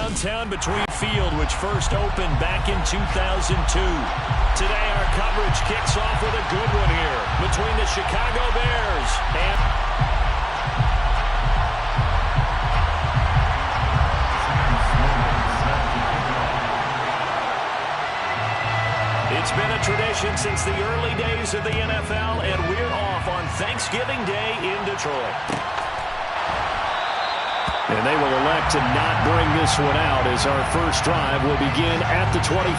downtown between field, which first opened back in 2002. Today, our coverage kicks off with a good one here between the Chicago Bears and... It's been a tradition since the early days of the NFL, and we're off on Thanksgiving Day in Detroit. And they will elect to not bring this one out as our first drive will begin at the 25.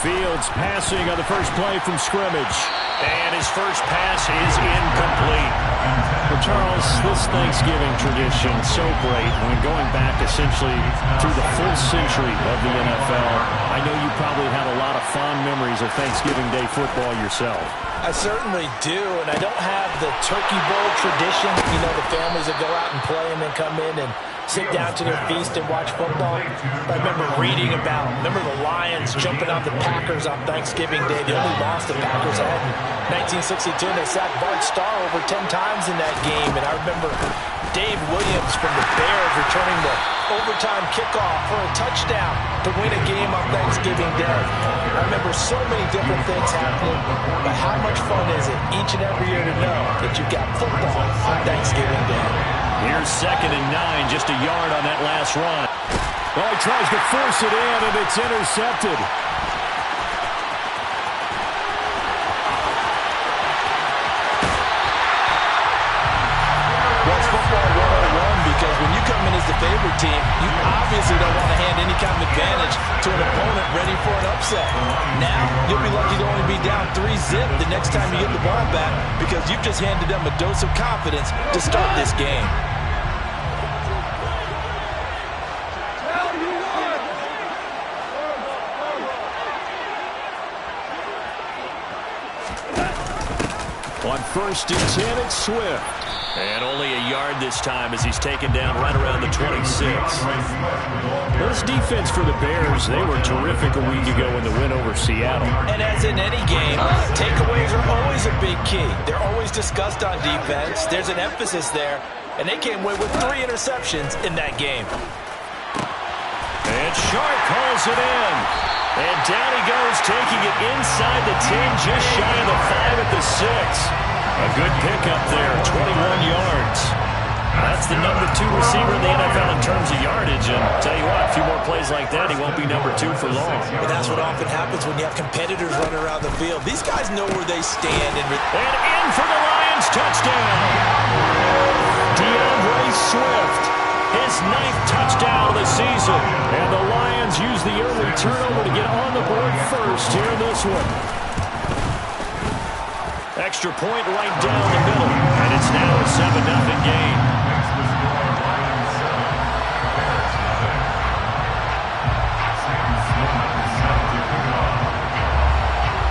Fields passing on the first play from scrimmage. And his first pass is incomplete. Well, Charles, this Thanksgiving tradition so great when going back essentially through the full century of the NFL. I know you probably have a lot of fond memories of Thanksgiving Day football yourself. I certainly do, and I don't have the Turkey Bowl tradition. You know, the families that go out and play and then come in and sit down to their feast and watch football. I remember reading about, the Lions jumping on the Packers on Thanksgiving Day. The only loss the Packers had in 1962, and they sacked Bart Starr over 10 times in that game. And I remember Dave Williams from the Bears returning the overtime kickoff for a touchdown to win a game on Thanksgiving Day. I remember so many different things happening, but how much fun is it each and every year to know that you've got football on Thanksgiving Day? Here's 2nd and 9, just a yard on that last run. Oh, he tries to force it in, and it's intercepted. Well, it's football 101 because when you come in as the favorite team, you obviously don't want to hand any kind of advantage to an opponent ready for an upset. Now, you'll be lucky to only be down 3-zip the next time you get the ball back because you've just handed them a dose of confidence to start this game. On 1st and 10, it's Swift. And only a yard this time as he's taken down right around the 26. This defense for the Bears, they were terrific a week ago in the win over Seattle. And as in any game, takeaways are always a big key. They're always discussed on defense. There's an emphasis there. And they came away with 3 interceptions in that game. And Sharp calls it in. And down he goes, taking it inside the 10, just shy of the 5 at the 6. A good pickup there, 21 yards. That's the number 2 receiver in the NFL in terms of yardage. And tell you what, a few more plays like that, he won't be number 2 for long. And that's what often happens when you have competitors running around the field. These guys know where they stand. And in for the Lions, touchdown. DeAndre Swift, his 9th touchdown of the season. And the Lions use the early turnover to get on the board first here in this one. Extra point right down the middle. And it's now a 7-0 game.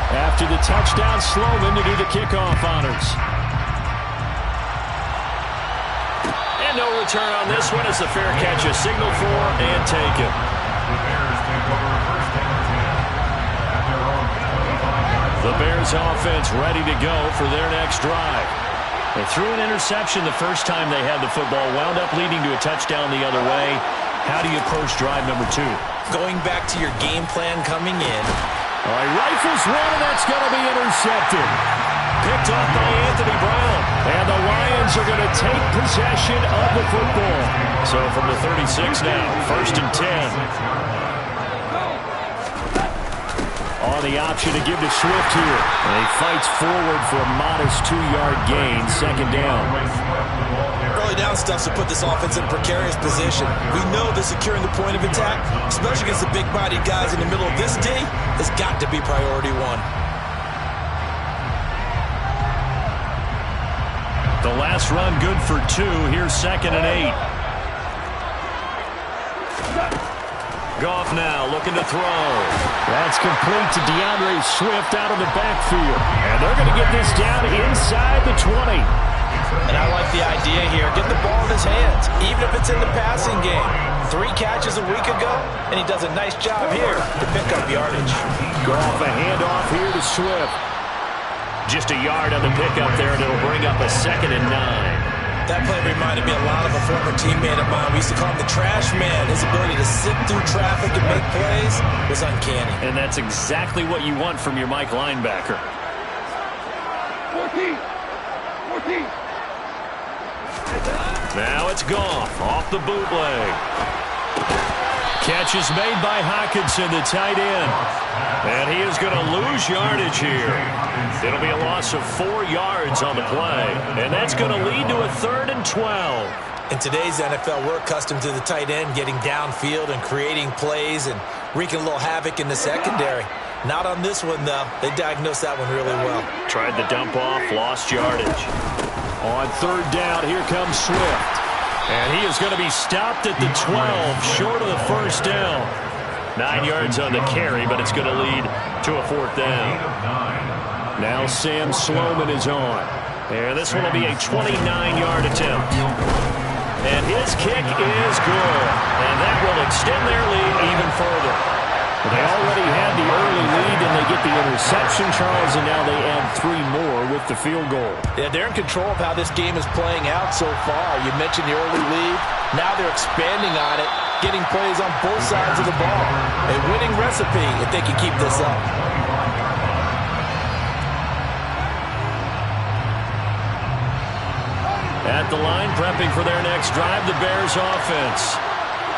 After the touchdown, Sloman to do the kickoff honors. And no return on this one as the fair catch is signaled for and taken. The Bears offense ready to go for their next drive. They threw an interception the first time they had the football, wound up leading to a touchdown the other way. How do you approach drive number 2? Going back to your game plan coming in. All right, rifles one, and that's going to be intercepted. Picked off by Anthony Brown. And the Lions are going to take possession of the football. So from the 36 now, 1st and 10. On the option to give to Swift here. And he fights forward for a modest 2-yard gain, 2nd down. Early down stuff to put this offense in a precarious position. We know that securing the point of attack, especially against the big-bodied guys in the middle of this D, has got to be priority 1. The last run good for 2. Here's 2nd and 8. Goff now looking to throw. That's complete to DeAndre Swift out of the backfield. And they're going to get this down inside the 20. And I like the idea here. Get the ball in his hands, even if it's in the passing game. 3 catches a week ago, and he does a nice job here to pick up yardage. Goff, a handoff here to Swift. Just a yard on the pickup there, and it'll bring up a 2nd and 9. That play reminded me a lot of a former teammate of mine. We used to call him the trash man. His ability to sit through traffic and make plays was uncanny. And that's exactly what you want from your Mike linebacker. 14. Now it's Goff off the bootleg. Catch is made by Hockenson, the tight end. And he is going to lose yardage here. It'll be a loss of 4 yards on the play. And that's going to lead to a 3rd and 12. In today's NFL, we're accustomed to the tight end getting downfield and creating plays and wreaking a little havoc in the secondary. Not on this one, though. They diagnosed that one really well. Tried the dump off, lost yardage. On 3rd down, here comes Swift. And he is going to be stopped at the 12, short of the 1st down. 9 yards on the carry, but it's going to lead to a 4th down. Now Sam Sloman is on. And this one will be a 29-yard attempt. And his kick is good. And that will extend their lead even further. They already had the early lead, and they get the interception, Charles, and now they add 3 more with the field goal. Yeah, they're in control of how this game is playing out so far. You mentioned the early lead. Now they're expanding on it, getting plays on both sides of the ball. A winning recipe if they can keep this up. At the line, prepping for their next drive, the Bears offense.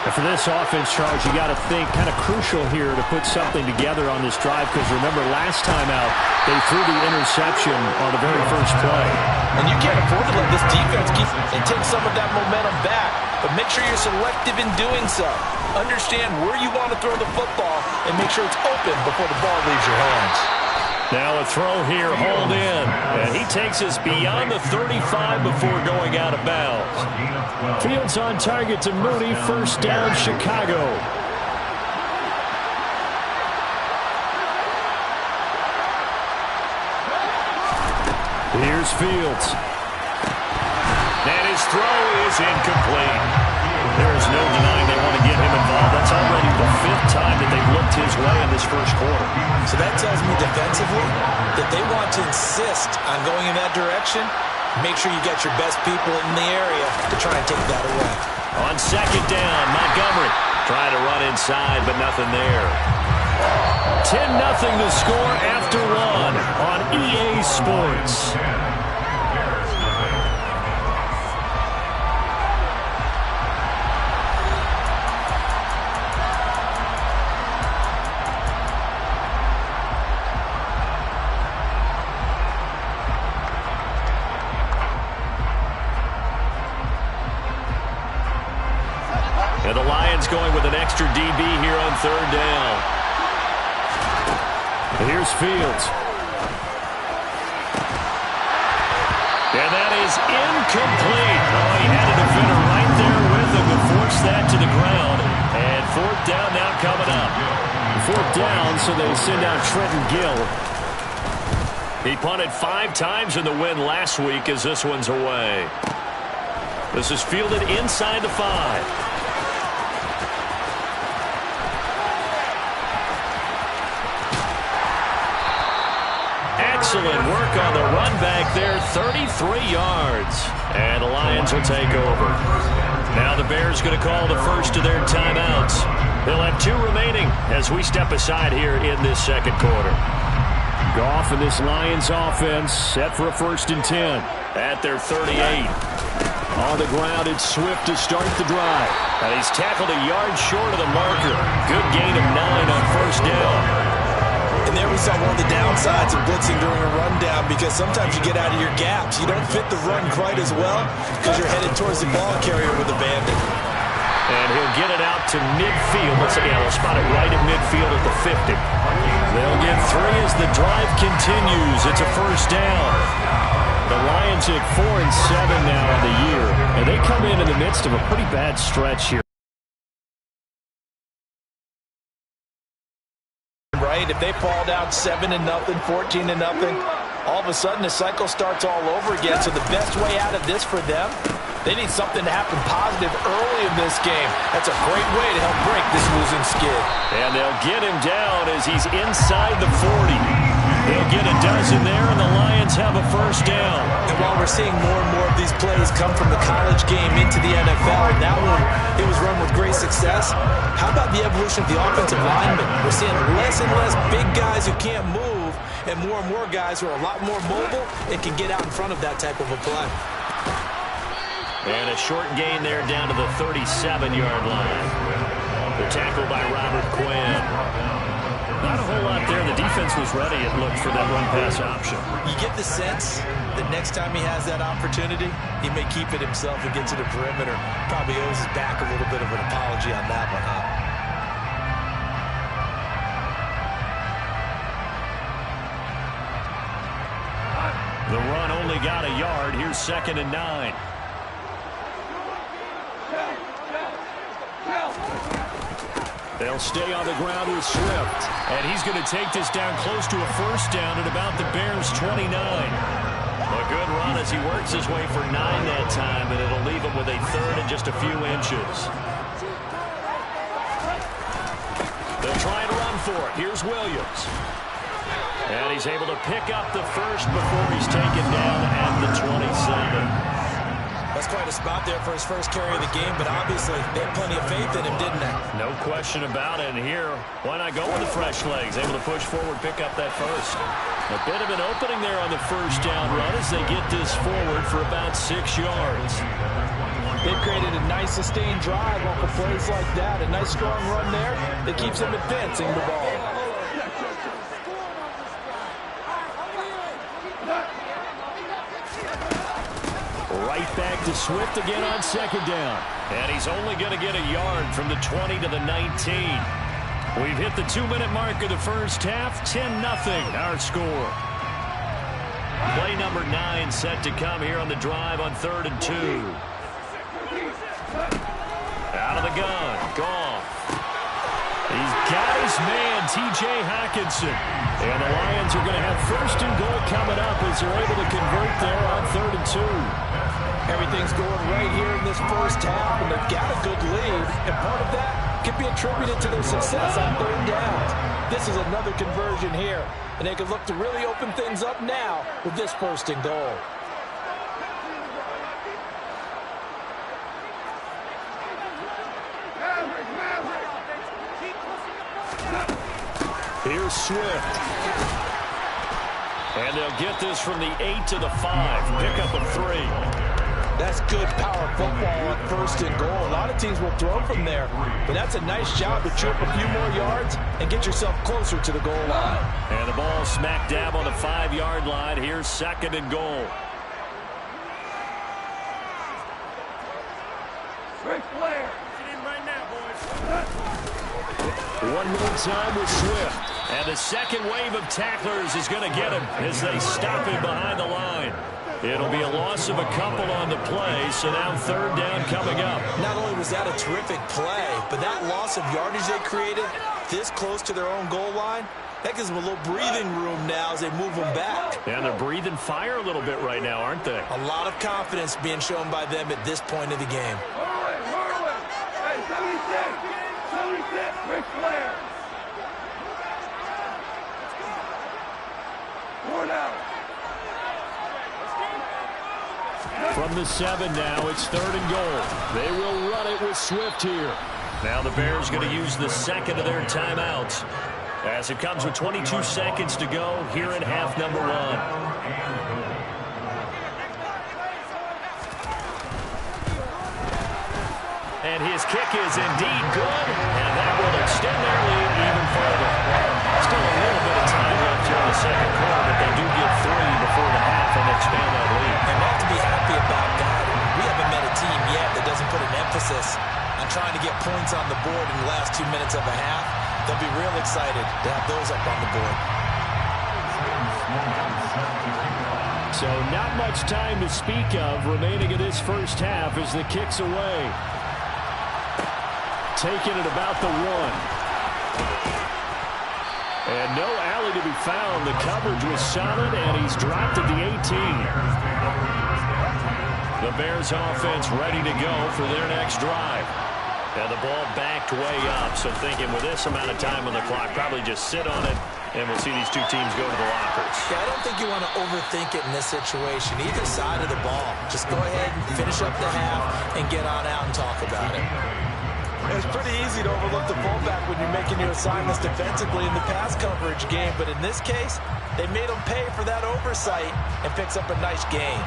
And for this offense, Charles, you got to think kind of crucial here to put something together on this drive, because remember last time out, they threw the interception on the very first play. And you can't afford to let this defense keep and take some of that momentum back, but make sure you're selective in doing so. Understand where you want to throw the football and make sure it's open before the ball leaves your hands. Now a throw here, hauled in. And he takes us beyond the 35 before going out of bounds. Fields on target to Mooney. 1st down, Chicago. Here's Fields. And his throw is incomplete. There's no denying they want to get him involved. That's already the 5th time that they've looked his way in this first quarter. So that tells me defensively that they want to insist on going in that direction. Make sure you get your best people in the area to try and take that away. On 2nd down, Montgomery trying to run inside, but nothing there. 10-0 the score after 1 on EA Sports. And the Lions going with an extra DB here on 3rd down. Here's Fields. And that is incomplete. Oh, he had a defender right there with him to force that to the ground. And 4th down now coming up. 4th down, so they send out Trenton Gill. He punted 5 times in the win last week as this one's away. This is fielded inside the 5. Excellent work on the run back there, 33 yards. And the Lions will take over. Now the Bears going to call the first of their timeouts. They'll have 2 remaining as we step aside here in this 2nd quarter. Goff and this Lions offense set for a 1st and 10. At their 38. On the ground, it's Swift to start the drive. And he's tackled a yard short of the marker. Good gain of 9 on 1st down. And there we saw one of the downsides of blitzing during a rundown, because sometimes you get out of your gaps. You don't fit the run quite as well because you're headed towards the ball carrier with a bandit. And he'll get it out to midfield. Let's see, they'll spot it right at midfield at the 50. They'll get 3 as the drive continues. It's a 1st down. The Lions at 4-7 now on the year, and they come in the midst of a pretty bad stretch here. Right? If they fall down 7-0, 14-0, all of a sudden the cycle starts all over again. So the best way out of this for them, they need something to happen positive early in this game. That's a great way to help break this losing skid. And they'll get him down as he's inside the 40. They'll get a dozen there, and the Lions have a first down. And while we're seeing more and more of these plays come from the college game into the NFL, that one, it was run with great success. How about the evolution of the offensive linemen? We're seeing less and less big guys who can't move, and more guys who are a lot more mobile and can get out in front of that type of a play. And a short gain there down to the 37-yard line. The tackle by Robert Quinn. Not a whole lot there. The defense was ready, it looked, for that run-pass option. You get the sense that next time he has that opportunity, he may keep it himself and get to the perimeter. Probably owes his back a little bit of an apology on that one, huh? The run only got a yard. Here's 2nd and 9. They'll stay on the ground with Swift. And he's going to take this down close to a first down at about the Bears' 29. A good run as he works his way for 9 that time, and it'll leave him with a third and just a few inches. They'll try and run for it. Here's Williams. And he's able to pick up the first before he's taken down at the 27. That's quite a spot there for his first carry of the game, but obviously they had plenty of faith in him, didn't they? No question about it. And here, why not go with the fresh legs? Able to push forward, pick up that first. A bit of an opening there on the first down run as they get this forward for about 6 yards. They've created a nice sustained drive off of plays like that. A nice strong run there that keeps them advancing the ball. Right back to Swift again on 2nd down. And he's only going to get a yard from the 20 to the 19. We've hit the 2-minute mark of the first half. 10-0 our score. Play number 9 set to come here on the drive on 3rd and 2. Out of the gun. Goff. He's got his man, T.J. Hockenson. And the Lions are going to have 1st and goal coming up as they're able to convert there on 3rd and 2. Everything's going right here in this first half, and they've got a good lead, and part of that can be attributed to their success on 3rd down. This is another conversion here, and they can look to really open things up now with this 1st and goal. Here's Swift. And they'll get this from the 8 to the 5. Pick up a 3. That's good power football on 1st and goal. A lot of teams will throw from there, but that's a nice job to chip a few more yards and get yourself closer to the goal line. And the ball smack dab on the 5-yard line. Here's 2nd and goal. Ric Flair. Get in right now, boys. One more time with Swift. And the second wave of tacklers is going to get him as they stop him behind the line. It'll be a loss of a couple on the play, so now 3rd down coming up. Not only was that a terrific play, but that loss of yardage they created this close to their own goal line, that gives them a little breathing room now as they move them back. And they're breathing fire a little bit right now, aren't they? A lot of confidence being shown by them at this point of the game. Hey, 76, Ric Flair. 4 down. From the 7 now, it's 3rd and goal. They will run it with Swift here. Now the Bears going to use the second of their timeouts as it comes with 22 seconds to go here in half number 1. And his kick is indeed good, and that will extend their lead even further. Still a little bit of time left here in the second quarter, but they do get 3 before the half and expand that lead. And they have to be happy about that. We haven't met a team yet that doesn't put an emphasis on trying to get points on the board in the last 2 minutes of a half. They'll be real excited to have those up on the board. So not much time to speak of remaining in this first half as the kick's away. Taking it about the 1. And no alley to be found. The coverage was solid, and he's dropped at the 18. The Bears offense ready to go for their next drive. And the ball backed way up, so thinking with this amount of time on the clock, probably just sit on it, and we'll see these two teams go to the lockers. Yeah, I don't think you want to overthink it in this situation. Either side of the ball. Just go ahead and finish up the half and get on out and talk about it. It's pretty easy to overlook the fullback when you're making your assignments defensively in the pass coverage game, but in this case, they made him pay for that oversight and picks up a nice gain.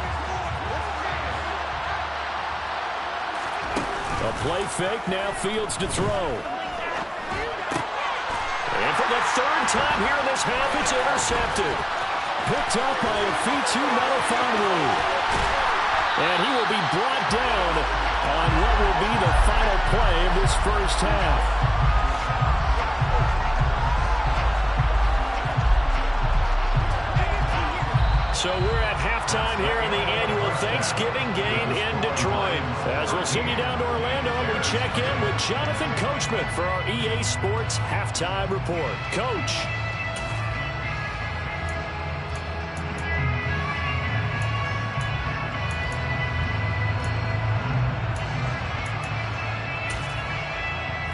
A play fake, now Fields to throw. And for the third time here in this half, it's intercepted. Picked up by Afitu Melifonwu. And he will be brought down on what will be the final play of this first half. So we're at halftime here in the annual Thanksgiving game in Detroit. As we'll send you down to Orlando, we check in with Jonathan Coachman for our EA Sports Halftime Report. Coach.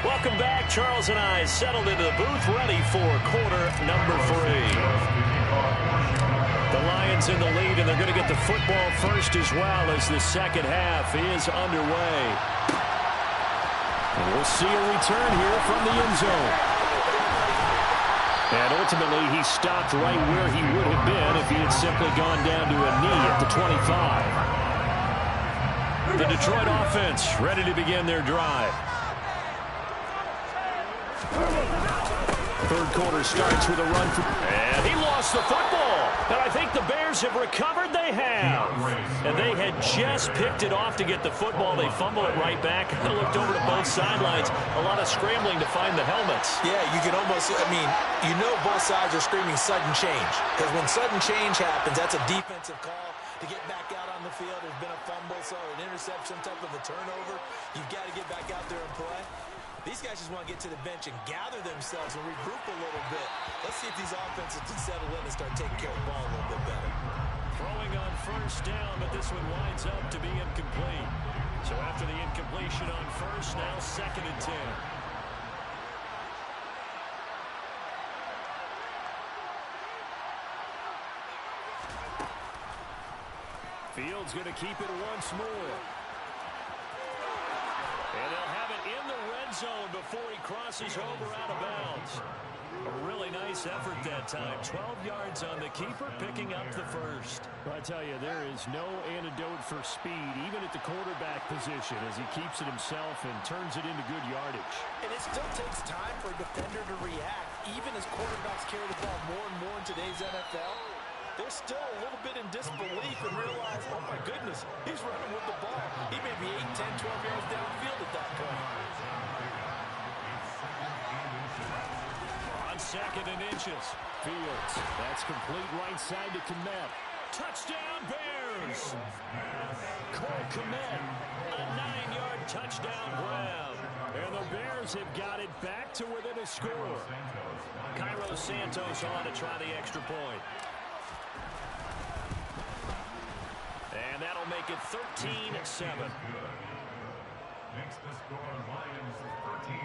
Welcome back. Charles and I settled into the booth, ready for quarter number 3. The Lions in the lead, and they're going to get the football first as well as the second half is underway. And we'll see a return here from the end zone. And ultimately, he stopped right where he would have been if he had simply gone down to a knee at the 25. The Detroit offense ready to begin their drive. Third quarter starts with a run. And he lost the football. And I think the Bears have recovered. They have. And they had just picked it off to get the football. They fumble it right back. They looked over to both sidelines. A lot of scrambling to find the helmets. Yeah, you can almost, you know both sides are screaming sudden change. Because when sudden change happens, that's a defensive call to get back out on the field. There's been a fumble, so an interception, some type of a turnover. You've got to get back out there and play. These guys just want to get to the bench and gather themselves and regroup a little bit. Let's see if these offenses can settle in and start taking care of the ball a little bit better. Throwing on first down, but this one winds up to be incomplete. So after the incompletion on first, now 2nd and 10. Fields going to keep it once more. And they'll have it in the red zone before he crosses over out of bounds. A really nice effort that time. 12 yards on the keeper, picking up the first. I tell you, there is no antidote for speed, even at the quarterback position, as he keeps it himself and turns it into good yardage. And it still takes time for a defender to react, even as quarterbacks carry the ball more and more in today's NFL. They're still a little bit in disbelief and realize, oh my goodness, he's running with the ball. He may be 8, 10, 12 yards downfield at that point. On 2nd and inches. Fields, that's complete right side to Kmet. Touchdown Bears! Cole Kmet, a 9-yard touchdown grab. And the Bears have got it back to within a score. Cairo Santos on to try the extra point. And that'll make it 13-7. Makes the score Lions 13,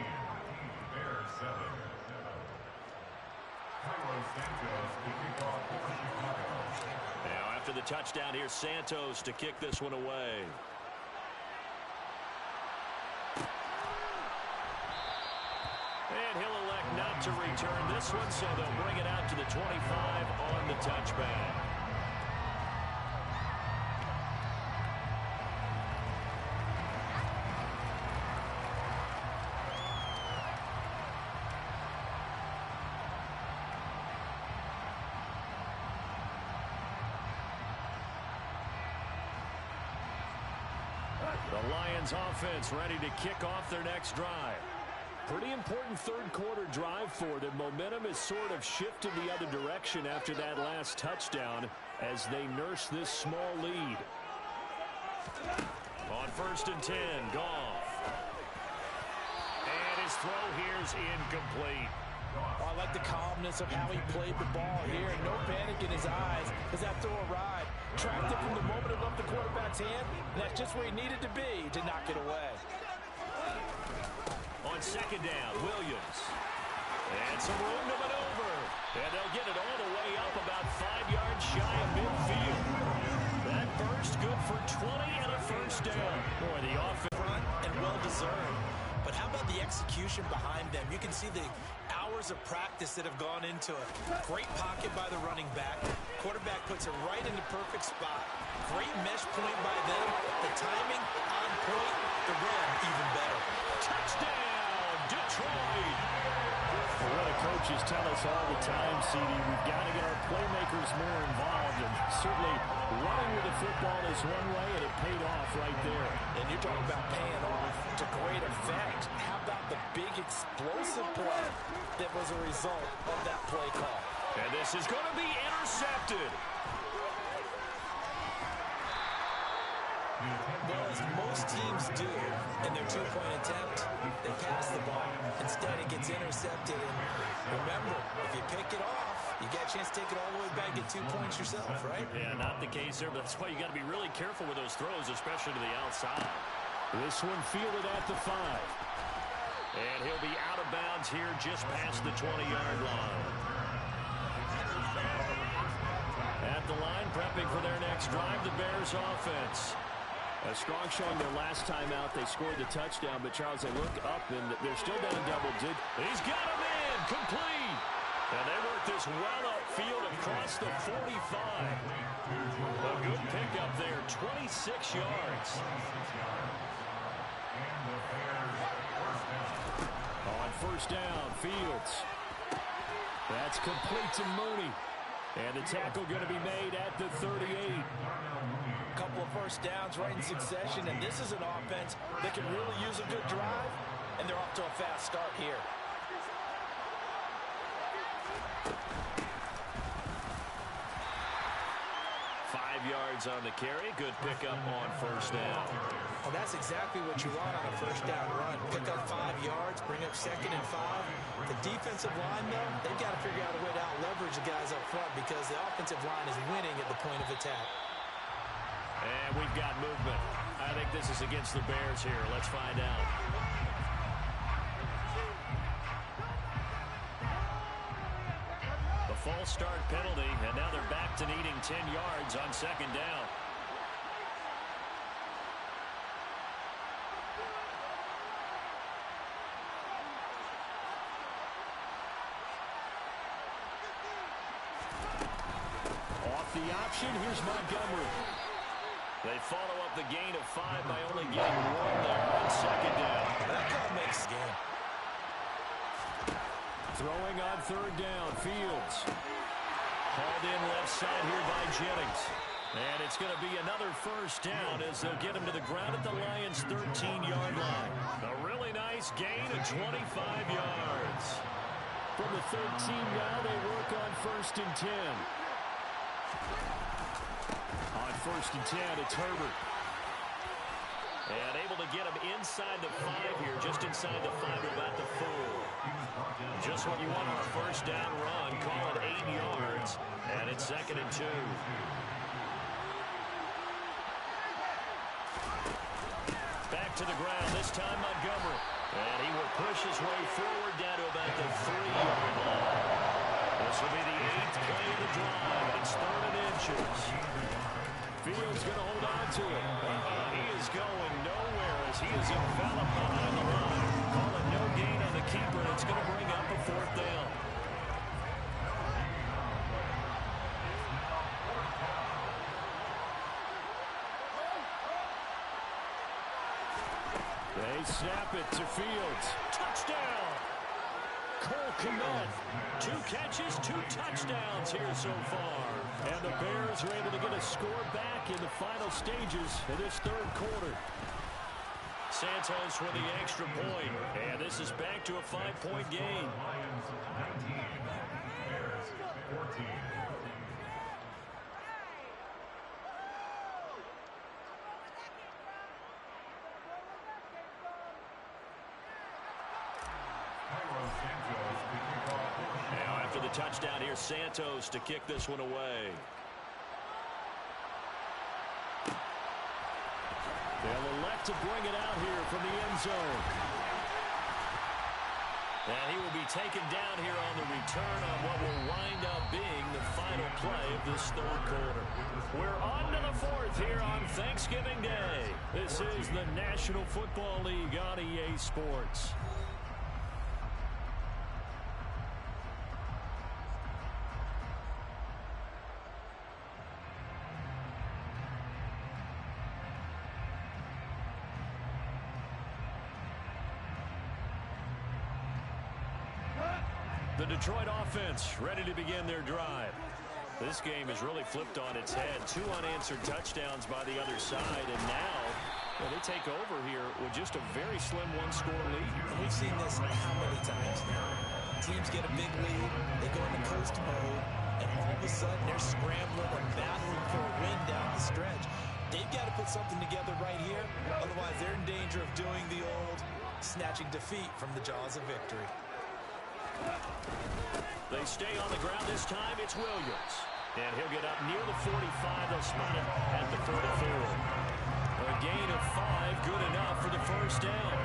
Bears 7. Cairo Santos to kick off for Chicago. Now after the touchdown, here's Santos to kick this one away. And he'll elect not to return this one, so they'll bring it out to the 25 on the touchback. The Lions offense ready to kick off their next drive. Pretty important third quarter drive for them. Momentum has sort of shifted the other direction after that last touchdown as they nurse this small lead. On 1st and 10, Goff. And his throw here is incomplete. Oh, I like the calmness of how he played the ball here. No panic in his eyes as that throw arrived. Tracked it from the moment it left the quarterback's hand, and that's just where he needed to be to knock it away. On second down, Williams. And some room to maneuver. And they'll get it all the way up about 5 yards shy of midfield. That burst good for 20 and a first down. Boy, the offense. And well-deserved. But how about the execution behind them? You can see the hours of practice that have gone into it. Great pocket by the running back. Quarterback puts it right in the perfect spot. Great mesh point by them. The timing on point. The run even better. Touchdown, Detroit! Well, what the coaches tell us all the time, CD, we've got to get our playmakers more involved, and certainly running with the football is one way, and it paid off right there. And you're talking about paying off to great effect. How about the big explosive play that was a result of that play call? And this is going to be intercepted. Well, as most teams do in their two-point attempt, they pass the ball. Instead, it gets intercepted. And remember, if you pick it off, you got a chance to take it all the way back and get 2 points yourself, right? Yeah, not the case there, but that's why you got to be really careful with those throws, especially to the outside. This one fielded at the 5. And he'll be out of bounds here just past the 20-yard line. At the line, prepping for their next drive, the Bears offense. A strong showing their last time out. They scored the touchdown, but Charles, they look up, and they're still down double digits. He's got him in, complete. And they work this well upfield across the 45. A good pickup there, 26 yards. On first down, Fields. That's complete to Mooney. And the tackle going to be made at the 38. Couple of first downs right in succession, and this is an offense that can really use a good drive, and they're off to a fast start here. Yards on the carry. Good pickup on first down. Well, that's exactly what you want on a first down run. Pick up 5 yards, bring up 2nd and 5. The defensive line, though, they've got to figure out a way to out-leverage the guys up front because the offensive line is winning at the point of attack. And we've got movement. I think this is against the Bears here. Let's find out. False start penalty, and now they're back to needing 10 yards on second down. Off the option, here's Montgomery. They follow up the gain of 5 by only getting 1 there on second down. That call makes the game. Throwing on third down, Fields. Called in left side here by Jennings. And it's going to be another first down as they'll get him to the ground at the Lions' 13-yard line. A really nice gain of 25 yards. From the 13 now, they work on first and 10. On first and 10, it's Herbert. And able to get him inside the 5 here, just inside the 5, about the 4. Just what you want on a first down run. Call it 8 yards, and it's 2nd and 2. Back to the ground, this time Montgomery. And he will push his way forward down to about the 3-yard line. This will be the 8th play of the drive. It's 3rd and inches. Fields going to hold on to it. He is going nowhere as he is enveloped behind the line. Call it no gain on the keeper, and it's going to bring up a 4th down. They snap it to Fields. Touchdown! Cole Kmet. 2 catches, 2 touchdowns here so far. And the Bears are able to get a score back in the final stages of this 3rd quarter. Santos with the extra point. And this is back to a 5-point game. Lions 19, Bears 14. Cairo Santos to kick off the touchdown here. Santos to kick this one away. They'll elect to bring it out here from the end zone. And he will be taken down here on the return on what will wind up being the final play of this third quarter. We're on to the fourth here on Thanksgiving Day. This is the National Football League on EA Sports. The Detroit offense ready to begin their drive. This game is really flipped on its head. 2 unanswered touchdowns by the other side, and now they take over here with just a very slim one-score lead. And we've seen this how many times now? Teams get a big lead, they go into coast mode, and all of a sudden they're scrambling and battling for a win down the stretch. They've got to put something together right here, otherwise they're in danger of doing the old snatching defeat from the jaws of victory. They stay on the ground this time. It's Williams. And he'll get up near the 45. They'll spot him at the 44. A gain of 5, good enough for the first down.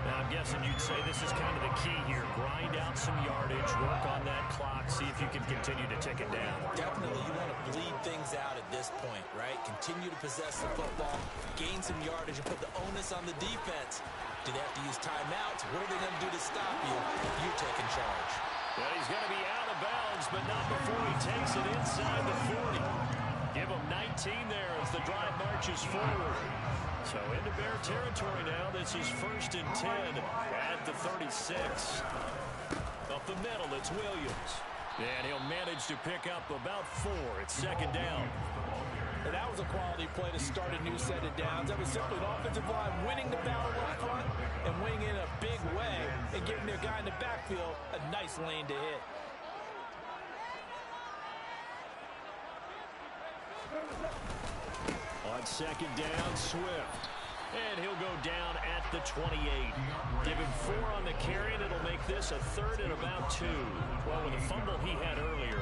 Now, I'm guessing you'd say this is kind of the key here. Grind out some yardage, work on that clock, see if you can continue to tick it down. Definitely, you want to bleed things out at this point, right? Continue to possess the football, gain some yardage, and put the onus on the defense. Do they have to use timeouts? What are they going to do to stop you if you're taking charge? Well, he's going to be out of bounds, but not before he takes it inside the 40. Give him 19 there as the drive marches forward. So into Bear territory now. This is 1st and 10 at the 36. Up the middle, it's Williams. And he'll manage to pick up about 4. It's 2nd down. And that was a quality play to start a new set of downs. That was simply an offensive line winning the battle up front and winning in a big way and giving their guy in the backfield a nice lane to hit. On 2nd down, Swift. And he'll go down at the 28. Give him 4 on the carry, and it'll make this a 3rd and about 2. Well, with the fumble he had earlier,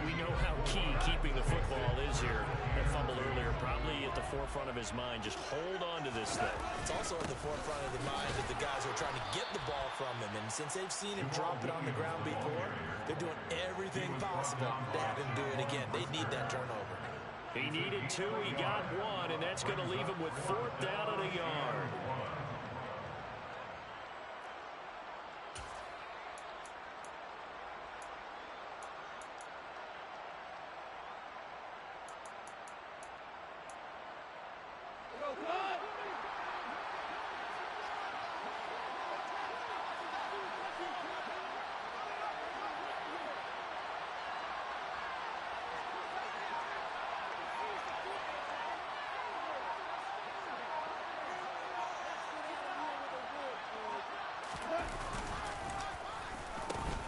we know how key keeping the football is here. That fumble earlier probably at the forefront of his mind. Just hold on to this thing. It's also at the forefront of the mind of the guys who are trying to get the ball from him. And since they've seen him drop it on the ground before, they're doing everything possible to have him do it again. They need that turnover. He needed 2, he got 1, and that's going to leave him with 4th down and a yard.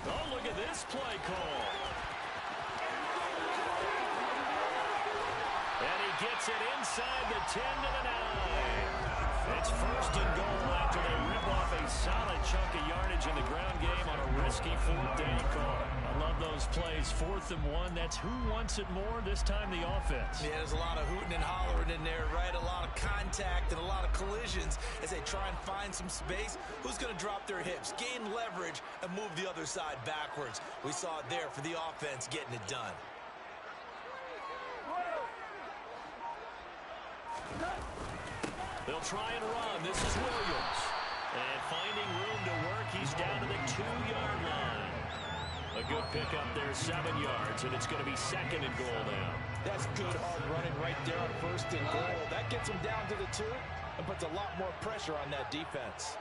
Oh, look at this play call. And he gets it inside the 10 to the 9. It's 1st and goal after they rip off a solid chunk of yardage in the ground game on a risky 4th down call. I love those plays. 4th and 1. That's who wants it more, this time the offense. Yeah, there's a lot of hooting and hollering in there, right? A lot of contact and a lot of collisions as they try and find some space. Who's going to drop their hips, gain leverage, and move the other side backwards? We saw it there for the offense getting it done. They'll try and run. This is Williams. And finding room to work, he's down to the 2-yard line. A good pickup there, 7 yards, and it's going to be 2nd and goal now. That's good hard running right there on 1st and goal. That gets him down to the 2 and puts a lot more pressure on that defense.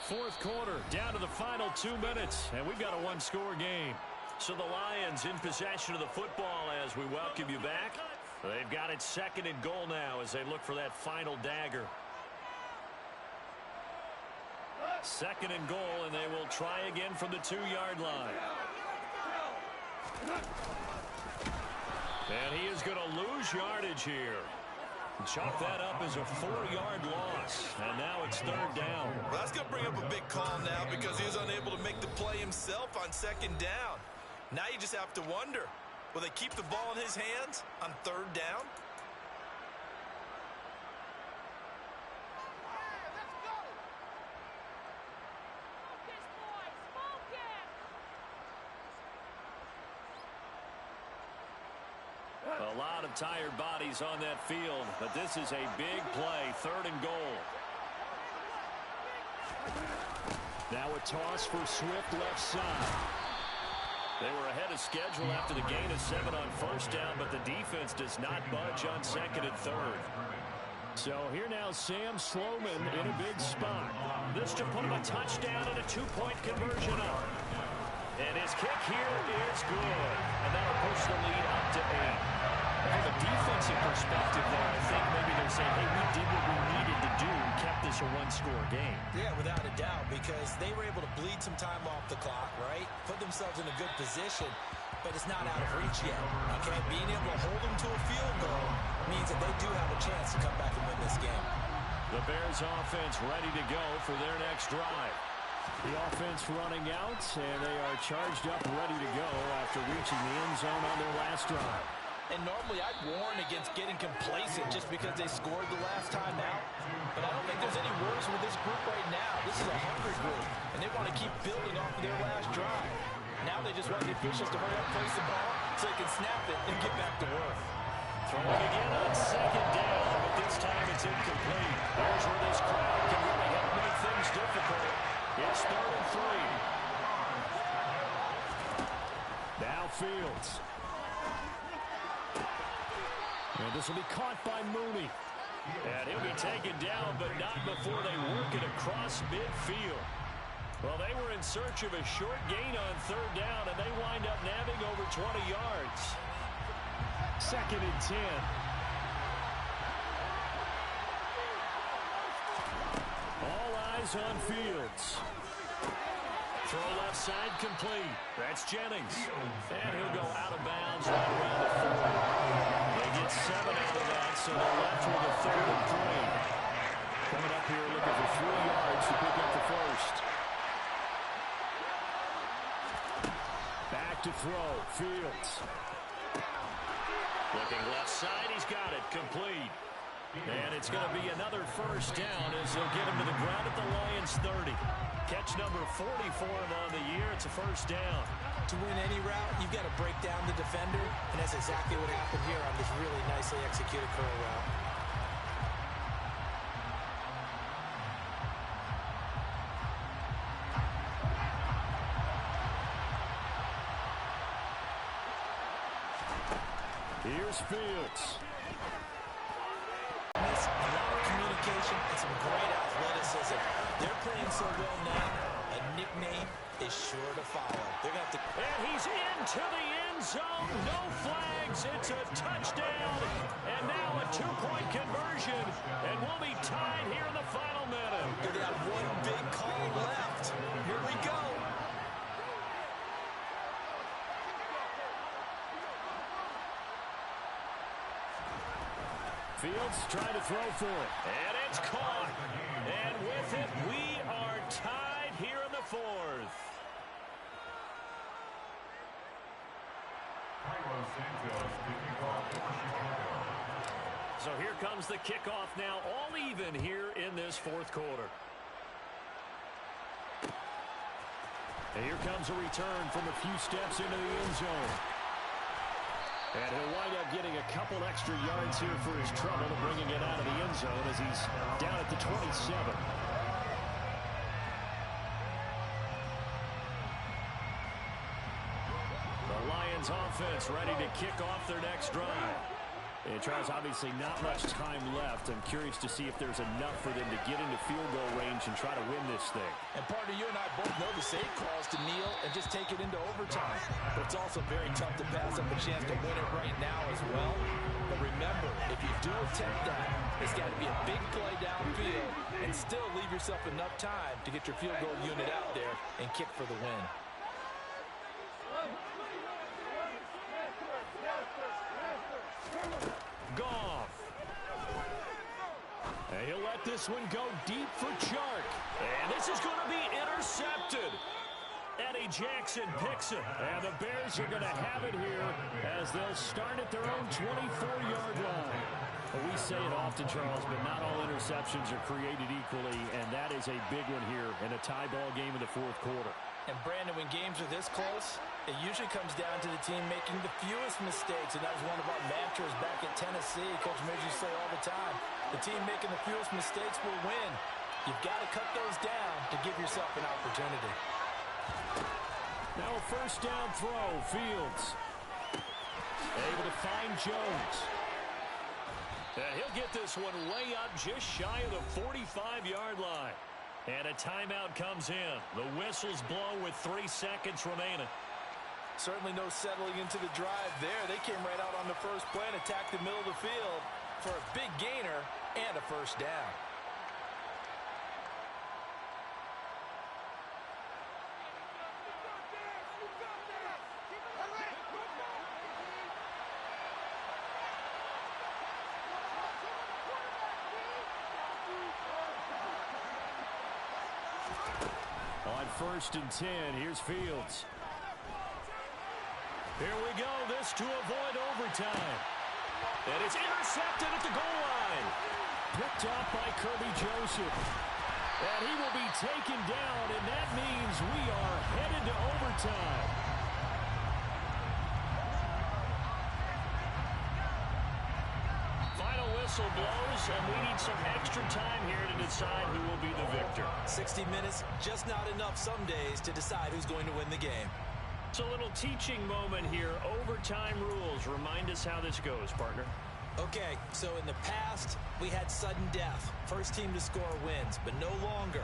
4th quarter, down to the final 2 minutes, and we've got a 1-score game. So the Lions in possession of the football as we welcome you back. They've got it 2nd and goal now as they look for that final dagger. 2nd and goal, and they will try again from the 2-yard line. And he is going to lose yardage here. Chalk that up as a 4-yard loss, and now it's 3rd down. Well, that's going to bring up a big call now because he was unable to make the play himself. himself on second down. Now you just have to wonder, will they keep the ball in his hands on third down? A lot of tired bodies on that field, but this is a big play, 3rd and goal. Now a toss for Swift left side. They were ahead of schedule after the gain of 7 on first down, but the defense does not budge on 2nd and 3rd. So here now Sam Sloman in a big spot. This to put him a touchdown and a 2-point conversion up. And his kick here is good. And that'll push the lead up to 8. From a defensive perspective there, I think maybe they're saying, hey, we did what we needed to do and kept this a 1-score game. Yeah, without a doubt, because they were able to bleed some time off the clock, right? Put themselves in a good position, but it's not out of reach yet. Okay, being able to hold them to a field goal means that they do have a chance to come back and win this game. The Bears offense ready to go for their next drive. The offense running out, and they are charged up, ready to go after reaching the end zone on their last drive. And normally I'd warn against getting complacent just because they scored the last time out. But I don't think there's any worries with this group right now. This is a hungry group, and they want to keep building off of their last drive. Now they just want the officials to hurry up, place the ball, so they can snap it and get back to work. Throwing again on 2nd down, but this time it's incomplete. Here's where this crowd can really help make things difficult. It's 3rd and 3. Now Fields. And this will be caught by Mooney. And he'll be taken down, but not before they work it across midfield. Well, they were in search of a short gain on 3rd down, and they wind up nabbing over 20 yards. 2nd and 10. All eyes on Fields. Throw left side complete. That's Jennings. And he'll go out of bounds right around the 40. They get 7 out of that, so they're left with a 3rd and 3. Coming up here looking for 3 yards to pick up the first. Back to throw. Fields. Looking left side. He's got it. Complete. And it's going to be another first down as they'll get him to the ground at the Lions 30. Catch number 40 for him on the year. It's a first down. To win any route, you've got to break down the defender, and that's exactly what happened here on this really nicely executed curl route. Here's Fields. A lot of communication and some great athleticism. They're playing so well now, a nickname is sure to follow. They're going to have to... And he's into the end zone. No flags. It's a touchdown. And now a 2-point conversion. And we'll be tied here in the final minute. They got one big call left. Here we go. Fields trying to throw for it. And it's caught. And with it, we are tied here in the 4th. So here comes the kickoff now, all even here in this 4th quarter. And here comes a return from a few steps into the end zone. And he'll wind up getting a couple extra yards here for his trouble, bringing it out of the end zone as he's down at the 27. The Lions offense ready to kick off their next drive. And Charles, obviously not much time left. I'm curious to see if there's enough for them to get into field goal range and try to win this thing. And partner, you and I both know the safe calls to kneel and just take it into overtime. But it's also very tough to pass up a chance to win it right now as well. But remember, if you do attempt that, it's got to be a big play downfield and still leave yourself enough time to get your field goal unit out there and kick for the win. Goff. And he'll let this one go deep for Chark. And this is going to be intercepted. And he Jackson picks it. And the Bears are going to have it here as they'll start at their own 24-yard line. Well, we say it often, Charles, but not all interceptions are created equally, and that is a big one here in a tie ball game in the fourth quarter. And, Brandon, when games are this close, it usually comes down to the team making the fewest mistakes, and that was one of our mantras back at Tennessee. Coach Midge used to say all the time, the team making the fewest mistakes will win. You've got to cut those down to give yourself an opportunity. Now first down throw, Fields. Able to find Jones. And he'll get this one way up just shy of the 45-yard line. And a timeout comes in. The whistles blow with 3 seconds remaining. Certainly no settling into the drive there. They came right out on the first play and attacked the middle of the field for a big gainer and a first down. On 1st and 10, here's Fields. Here we go. This to avoid overtime. And it's intercepted at the goal line. Picked off by Kirby Joseph. And he will be taken down, and that means we are headed to overtime. Final whistle blows, and we need some extra time here to decide who will be the victor. 60 minutes, just not enough some days to decide who's going to win the game. It's a little teaching moment here. Overtime rules. Remind us how this goes, partner. Okay, so in the past, we had sudden death. First team to score wins, but no longer.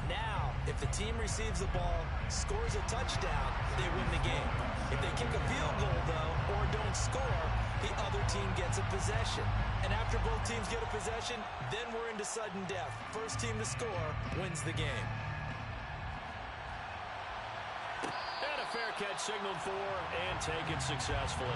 Now, if the team receives the ball, scores a touchdown, they win the game. If they kick a field goal, though, or don't score, the other team gets a possession. And after both teams get a possession, then we're into sudden death. First team to score wins the game. And a fair catch signaled for and taken successfully.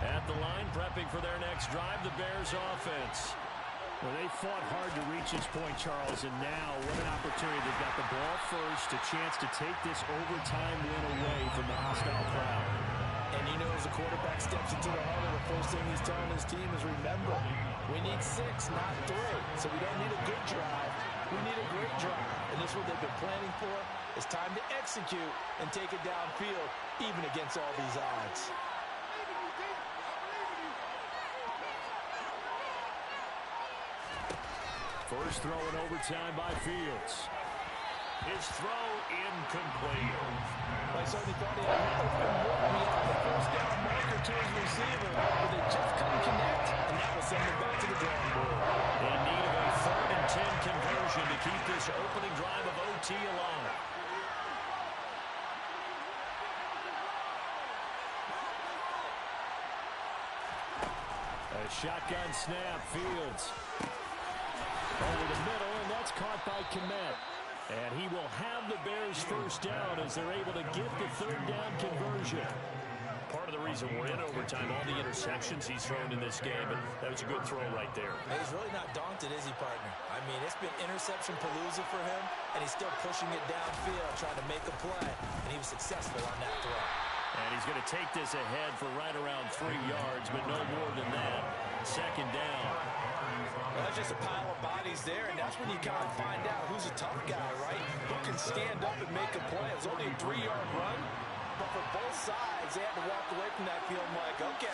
At the line, prepping for their next drive, the Bears offense. Well, they fought hard to reach this point, Charles, and now what an opportunity. They've got the ball first, a chance to take this overtime win away from the hostile crowd. And you know, as the quarterback steps into the huddle, the first thing he's telling his team is, remember, we need 6, not 3. So we don't need a good drive. We need a great drive. And this is what they've been planning for. It's time to execute and take it downfield, even against all these odds. First throw in overtime by Fields. His throw incomplete. I certainly thought he had an open look beyond the first down marker to his receiver, but they just couldn't connect, and that will send him back to the drawing board. In need of a 3rd and 10 conversion to keep this opening drive of OT alive. A shotgun snap, Fields. Over the middle, and that's caught by Kmet. And he will have the Bears first down as they're able to get the 3rd down conversion. Part of the reason we're in overtime, all the interceptions he's thrown in this game, and that was a good throw right there. He's really not daunted, is he, partner? I mean, it's been interception palooza for him, and he's still pushing it downfield, trying to make a play, and he was successful on that throw. And he's going to take this ahead for right around 3 yards, but no more than that. 2nd down. Well, that's just a pile of bodies there, and that's when you kind of find out who's a tough guy, right? Who can stand up and make a play. It was only a 3-yard run, but for both sides, they had to walk away from that field like, okay,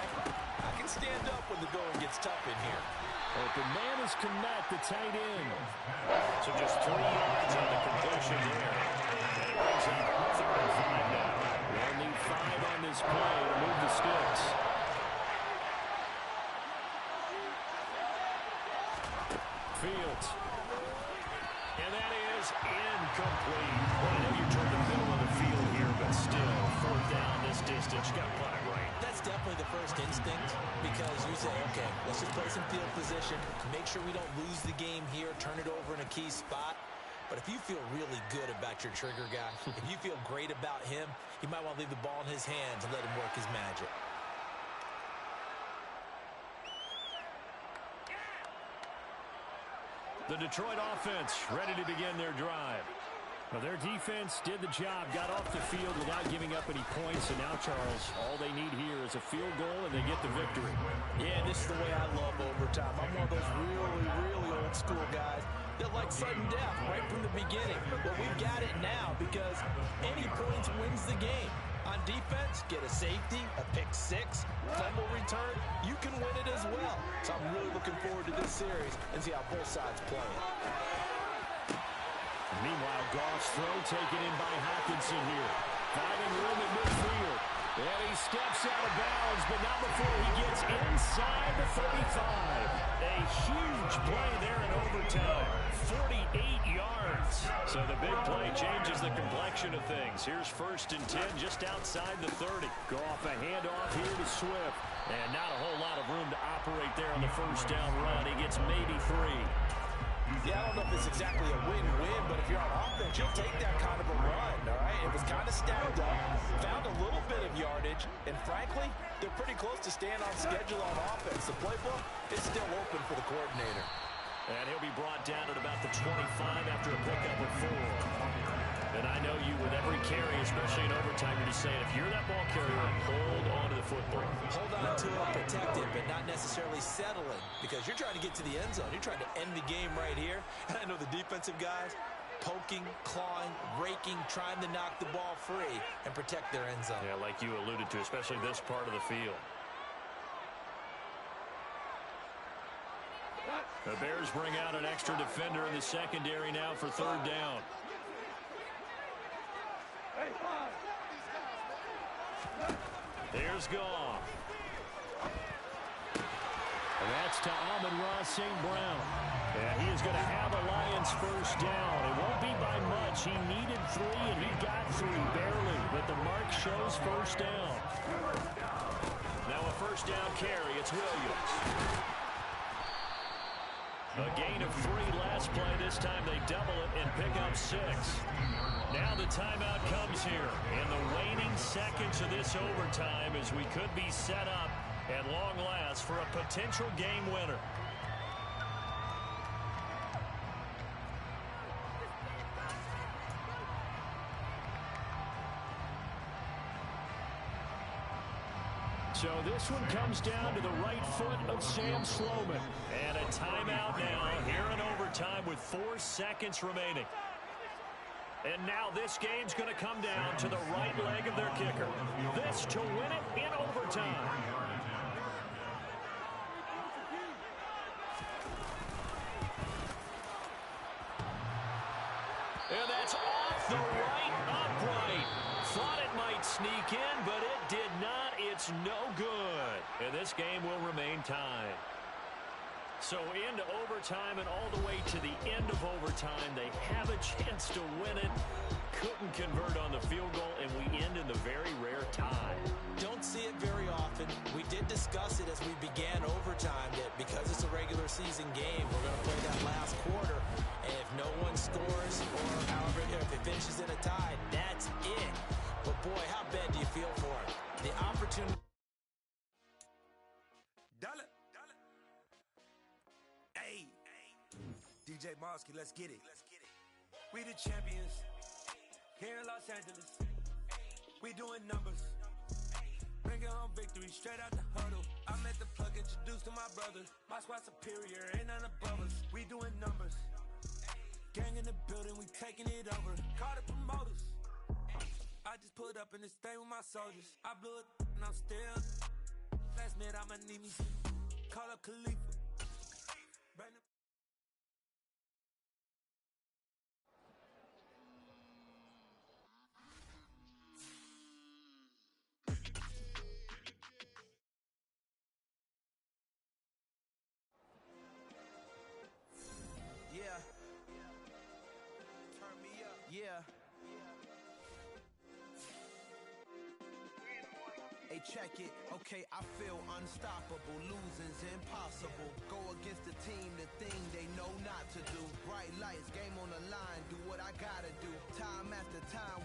I can stand up when the going gets tough in here. Open man is Kmet, the tight end. So just 3 yards on the completion there. And it brings up 3rd and 5 now. They'll need 5 on this play to move the sticks. Fields. And that is incomplete. Well, I know you're toward the middle of the field here, but still, 4th down this distance. You got to punt it right. That's definitely the first instinct, because you say, okay, let's just play some field position, make sure we don't lose the game here, turn it over in a key spot. But if you feel really good about your trigger guy, if you feel great about him, you might want to leave the ball in his hands and let him work his magic. The Detroit offense ready to begin their drive. Well, their defense did the job, got off the field without giving up any points, and now, Charles, all they need here is a field goal, and they get the victory. Yeah, this is the way I love overtime. I'm one of those really, really old school guys that like sudden death right from the beginning. But we've got it now because any points wins the game. On defense, get a safety, a pick six, fumble return, you can win it as well. So I'm really looking forward to this series and see how both sides play it. Meanwhile, Goff's throw taken in by Hockenson here. Finding room at midfield. And he steps out of bounds, but not before he gets inside the 35. A huge play there in overtime. 48 yards. So the big play changes the complexion of things. Here's 1st and 10 just outside the 30. Goff a handoff here to Swift. And not a whole lot of room to operate there on the first down run. He gets maybe 3. Yeah, I don't know if it's exactly a win-win, but if you're on offense, you'll take that kind of a run, all right? It was kind of stacked up, found a little bit of yardage, and frankly, they're pretty close to staying on schedule on offense. The playbook is still open for the coordinator. And he'll be brought down at about the 25 after a pickup of 4. And I know you, with every carry, especially in overtime, you're just saying, if you're that ball carrier, hold on to the football. Hold on to it, protect it, but not necessarily settling, because you're trying to get to the end zone. You're trying to end the game right here. And I know the defensive guys, poking, clawing, raking, trying to knock the ball free and protect their end zone. Yeah, like you alluded to, especially this part of the field. The Bears bring out an extra defender in the secondary now for 3rd down. Here's Goff. And that's to Amon-Ra St. Brown. And he is going to have a Lions first down. It won't be by much. He needed 3, and he got 3, barely. But the mark shows first down. Now a first down carry. It's Williams. A gain of 3 last play. This time they double it and pick up 6. Now the timeout comes here in the waning seconds of this overtime as we could be set up at long last for a potential game winner. So this one comes down to the right foot of Sam Sloman. And a timeout now here in overtime with 4 seconds remaining. And now this game's going to come down to the right leg of their kicker. This to win it in overtime. And that's off the right upright. Thought it might sneak in, but it did not. It's no good. And this game will remain tied. So into overtime and all the way to the end of overtime, they have a chance to win it. Couldn't convert on the field goal, and we end in the very rare tie. Don't see it very often. We did discuss it as we began overtime that because it's a regular season game, we're going to play that last quarter. And if no one scores or however, if it finishes in a tie, that's it. But boy, how bad do you feel for it? The opportunity. Dollar. Hey, DJ Mosky, let's get it. We the champions here in Los Angeles. We doing numbers. Bringing home victory straight out the huddle. I met the plug, introduced to my brothers. My squad superior, ain't none above us. We doing numbers. Gang in the building, we taking it over. Call the promoters. I just pulled up in this thing with my soldiers. I blew it and I'm still. Last minute, I'ma need me. Call up Khalifa. Yeah. Turn me up. Yeah. Hey, check it. Okay, I feel unstoppable. Losing's impossible. Go against the team, the thing they know not to do. Bright lights, game on the line. Do what I gotta do. Time after time.